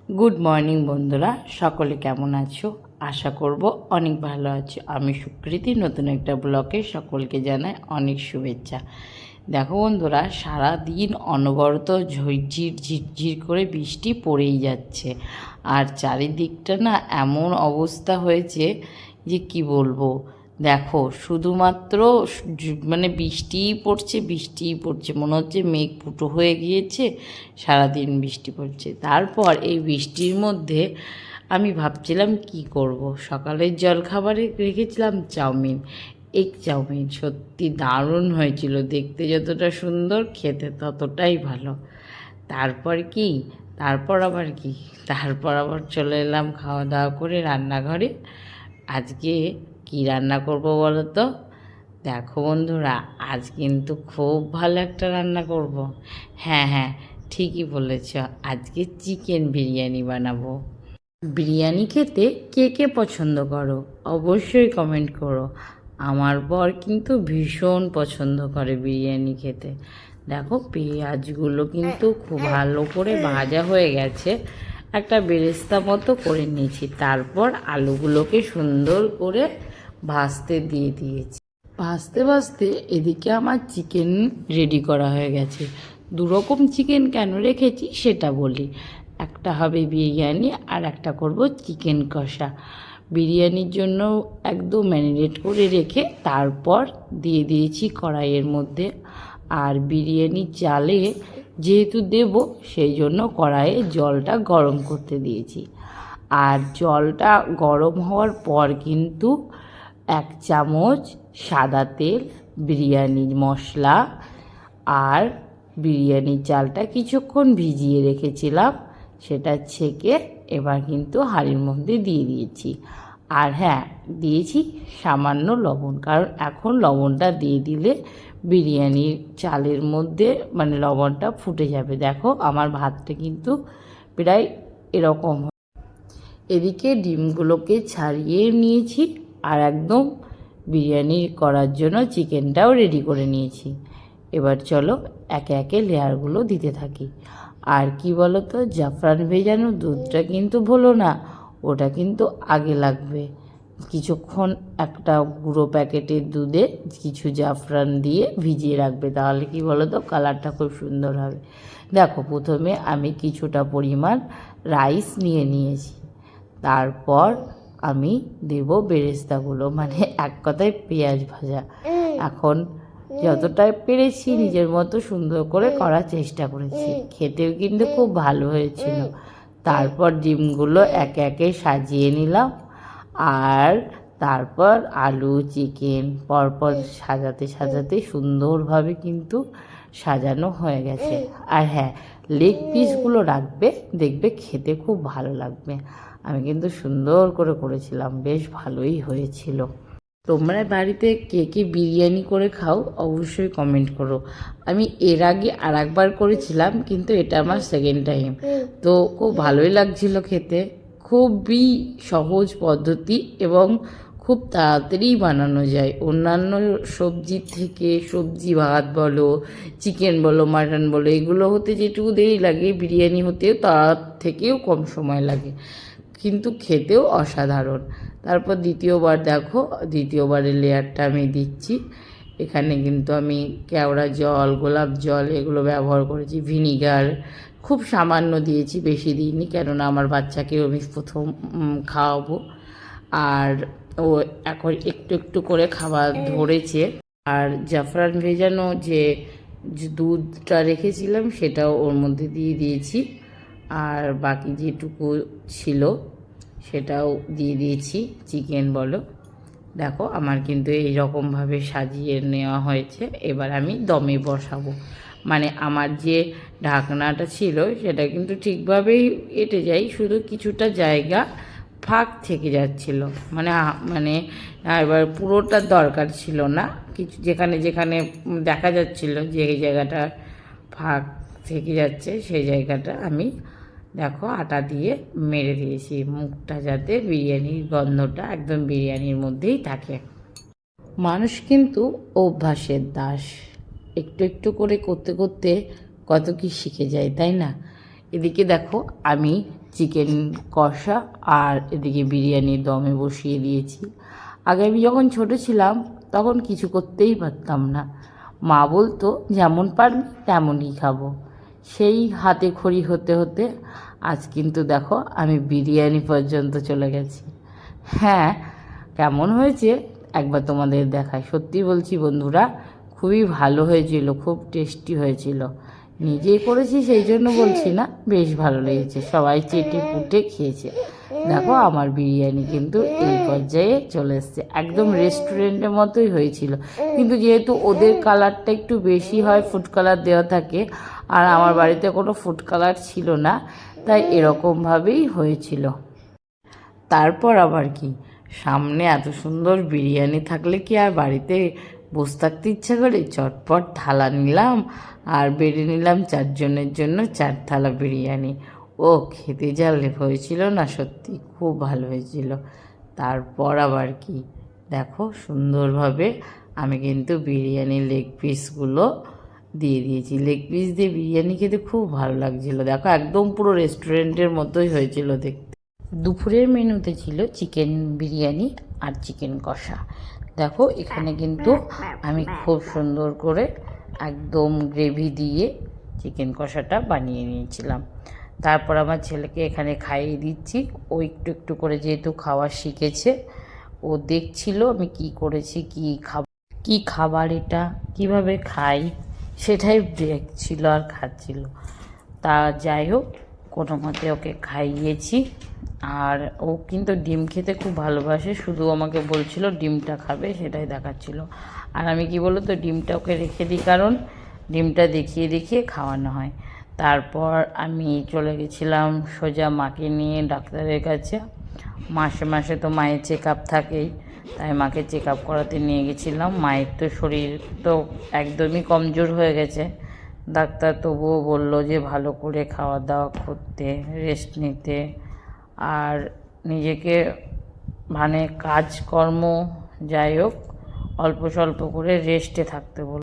Good morning বন্ধুরা, সকলে কেমন আছো? আশা করব অনেক ভালো আছো। আমি সুকৃতি নতুন একটা ব্লগে সকলকে জানাই অনেক শুভেচ্ছা। দেখো বন্ধুরা, সারা দিন অনবরত ঝিরঝির ঝিরঝির করে বৃষ্টি পড়েই যাচ্ছে। আর চারিদিকটা না এমন অবস্থা হয়েছে যে কি বলবো। দেখো শুধুমাত্র মানে বৃষ্টিই পড়ছে, মনে হচ্ছে মেঘ ফুটো হয়ে গিয়েছে, সারাদিন বৃষ্টি পড়ছে। তারপর এই বৃষ্টির মধ্যে আমি ভাবছিলাম কি করব। সকালের জলখাবারে রেখেছিলাম চাউমিন, এগ চাউমিন, সত্যি দারুণ হয়েছিল, দেখতে যতটা সুন্দর খেতে ততটাই ভালো। তারপর কি তারপর আবার চলে এলাম খাওয়া দাওয়া করে রান্নাঘরে। আজকে কি রান্না করব বলো তো? দেখো বন্ধুরা, আজ কিন্তু খুব ভালো একটা রান্না করব। হ্যাঁ হ্যাঁ, ঠিকই বলেছ, আজকে চিকেন বিরিয়ানি বানাবো। বিরিয়ানি খেতে কে কে পছন্দ করো অবশ্যই কমেন্ট করো। আমার বর কিন্তু ভীষণ পছন্দ করে বিরিয়ানি খেতে। দেখো পেঁয়াজগুলো কিন্তু খুব ভালো করে ভাজা হয়ে গেছে, একটা বেরেস্তা মতো করে নিয়েছি। তারপর আলুগুলোকে সুন্দর করে ভাজতে দিয়ে দিয়েছি। ভাজতে ভাজতে এদিকে আমার চিকেন রেডি করা হয়ে গেছে। দুরকম চিকেন কেন রেখেছি সেটা বলি। একটা হবে বিরিয়ানি আর একটা করব চিকেন কষা। বিরিয়ানির জন্য একদম ম্যারিনেট করে রেখে তারপর দিয়ে দিয়েছি কড়াইয়ের মধ্যে। আর বিরিয়ানির চালে যেহেতু দেব, সেই জন্য কড়াইয়ে জলটা গরম করতে দিয়েছি। আর জলটা গরম হওয়ার পর কিন্তু 1 চামচ সাদা তেল, বিরিয়ানির মশলা আর বিরিয়ানির চালটা কিছুক্ষণ ভিজিয়ে রেখেছিলাম, সেটা ছেঁকে এবার কিন্তু হাঁড়ির মধ্যে দিয়ে দিয়েছি। আর হ্যাঁ, দিয়েছি সামান্য লবণ, কারণ এখন লবণটা দিয়ে দিলে বিরিয়ানির চালের মধ্যে মানে লবণটা ফুটে যাবে। দেখো আমার ভাতটা কিন্তু প্রায় এরকম। এদিকে ডিমগুলোকে ছাড়িয়ে নিয়েছি আর একদম বিরিয়ানি করার জন্য চিকেনটাও রেডি করে নিয়েছি। এবার চলো একে একে লেয়ারগুলো দিতে থাকি। আর কি বলো তো, জাফরান ভেজানো দুধটা কিন্তু ভুলো না, ওটা কিন্তু আগে লাগবে। কিছুক্ষণ একটা গুঁড়ো প্যাকেটের দুধে কিছু জাফরান দিয়ে ভিজিয়ে রাখবে, তাহলে কি বলো তো কালারটা খুব সুন্দর হবে। দেখো প্রথমে আমি কিছুটা পরিমাণ রাইস নিয়ে নিয়েছি, তারপর আমি দেব বেরেস্তাগুলো, মানে এক কথায় পেঁয়াজ ভাজা। এখন যতটা পেরেছি নিজের মতো সুন্দর করে করার চেষ্টা করেছি, খেতেও কিন্তু খুব ভালো হয়েছিল। তারপর ডিমগুলো একে একে সাজিয়ে নিলাম, আর তারপর আলু চিকেন পরপর সাজাতে সাজাতে সুন্দরভাবে কিন্তু সাজানো হয়ে গেছে। আর হ্যাঁ, লেগ পিসগুলো রাখবে, দেখবে খেতে খুব ভালো লাগবে। আমি কিন্তু সুন্দর করে করেছিলাম, বেশ ভালোই হয়েছিল। তোমরা বাড়িতে কে কে বিরিয়ানি করে খাও অবশ্যই কমেন্ট করো। আমি এর আগে আর একবার করেছিলাম, কিন্তু এটা আমার সেকেন্ড টাইম। তো খুব ভালোই লাগছিল খেতে। খুবই সহজ পদ্ধতি এবং খুব তাড়াতাড়ি বানানো যায়। অন্যান্য সবজির থেকে, সবজি ভাত বলো, চিকেন বলো, মাটন বলো, এগুলো হতে যেটুকু দেরি লাগে, বিরিয়ানি হতেও তার থেকেও কম সময় লাগে, কিন্তু খেতেও অসাধারণ। তারপর দ্বিতীয়বারের লেয়ারটা আমি দিচ্ছি। এখানে কিন্তু আমি কেওড়া জল, গোলাপ জল এগুলো ব্যবহার করেছি, ভিনিগার খুব সামান্য দিয়েছি, বেশি দিইনি, কেননা আমার বাচ্চাকেও আমি প্রথম খাওয়াবো। আর ও এখন একটু একটু করে খাবার ধরেছে। আর জাফরান ভেজানো যে দুধটা রেখেছিলাম সেটাও ওর মধ্যে দিয়ে দিয়েছি, আর বাকি যেটুকু ছিল সেটাও দিয়ে দিয়েছি, চিকেন বলো। দেখো আমার কিন্তু এই রকমভাবে সাজিয়ে নেওয়া হয়েছে। এবার আমি দমে বসাবো, মানে আমার যে ঢাকনাটা ছিল সেটা কিন্তু ঠিকভাবেই এঁটে যায়, শুধু কিছুটা জায়গা ফাঁক থেকে যাচ্ছিল, মানে মানে এবার পুরোটা দরকার ছিল না, কিছু যেখানে যেখানে দেখা যাচ্ছিল যে এই জায়গাটা ফাঁক থেকে যাচ্ছে সেই জায়গাটা আমি দেখো আটা দিয়ে মেরে দিয়েছি, মুখটা যাতে বিরিয়ানির গন্ধটা একদম বিরিয়ানির মধ্যেই থাকে। মানুষ কিন্তু অভ্যাসের দাস, একটু একটু করে করতে করতে কত কি শিখে যায়, তাই না? এদিকে দেখো আমি চিকেন কষা আর এদিকে বিরিয়ানি দমে বসিয়ে দিয়েছি। আগে আমি যখন ছোটো ছিলাম তখন কিছু করতেই পারতাম না, মা বলতো যেমন পারবি তেমনই খাবো। সেই হাতে খড়ি হতে হতে আজ কিন্তু দেখো আমি বিরিয়ানি পর্যন্ত চলে গেছি। হ্যাঁ, কেমন হয়েছে একবার তোমাদের দেখায়। সত্যি বলছি বন্ধুরা, খুবই ভালো হয়েছিল, খুব টেস্টি হয়েছিল। নিজেই করেছি সেই জন্য বলছি না, বেশ ভালো লেগেছে, সবাই চেটে পুটে খেয়েছে। দেখো আমার বিরিয়ানি কিন্তু এই পর্যায়ে চলে এসছে, একদম রেস্টুরেন্টের মতোই হয়েছিল। কিন্তু যেহেতু ওদের কালারটা একটু বেশি হয়, ফুড কালার দেওয়া থাকে, আর আমার বাড়িতে কোনো ফুড কালার ছিল না, তাই এরকমভাবেই হয়েছিল। তারপর আবার কি, সামনে এত সুন্দর বিরিয়ানি থাকলে কি আর বাড়িতে বসে থাকতে ইচ্ছা করে? চটপট থালা নিলাম আর বেড়ে নিলাম 4 জনের জন্য 4 থালা বিরিয়ানি। ও খেতে যা হয়েছিল না, সত্যি খুব ভালো হয়েছিল। তারপর আবার কি, দেখো সুন্দরভাবে আমি কিন্তু বিরিয়ানির লেগ পিসগুলো দিয়ে দিয়েছি। লেগ পিস দিয়ে বিরিয়ানি খেতে খুব ভালো লাগছিলো। দেখো একদম পুরো রেস্টুরেন্টের মতোই হয়েছিল দেখতে। দুপুরের মেনুতে ছিল চিকেন বিরিয়ানি আর চিকেন কষা। দেখো এখানে কিন্তু আমি খুব সুন্দর করে একদম গ্রেভি দিয়ে চিকেন কষাটা বানিয়ে নিয়েছিলাম। তারপর আমার ছেলেকে এখানে খাইয়ে দিচ্ছি। ও একটু একটু করে যেহেতু খাওয়া শিখেছে, ও দেখছিল আমি কি করেছি, কি খাবার এটা, কিভাবে খাই, সেটাই দেখছিল আর খাচ্ছিল। তা যাই হোক, কোনো মতে ওকে খাইয়েছি। আর ও কিন্তু ডিম খেতে খুব ভালোবাসে, শুধু আমাকে বলছিল ডিমটা খাবে, সেটাই দেখাচ্ছিল। আর আমি কি বলো তো, ডিমটা ওকে রেখে দিই, কারণ ডিমটা দেখিয়ে দেখিয়ে খাওয়ানো হয়। তারপর আমি চলে গেছিলাম সোজা মাকে নিয়ে ডাক্তারের কাছে। মাসে মাসে তো মায়ের চেক আপ থাকেই, তাই মাকে চেক আপ করাতে নিয়ে গেছিলাম। মায়ের তো শরীর তো একদমই কমজোর হয়ে গেছে। ডাক্তার তবুও বললো যে ভালো করে খাওয়া দাওয়া করতে, রেস্ট নিতে, আর নিজেকে মানে কাজকর্ম যাই হোক অল্প স্বল্প করে রেস্টে থাকতে বলল।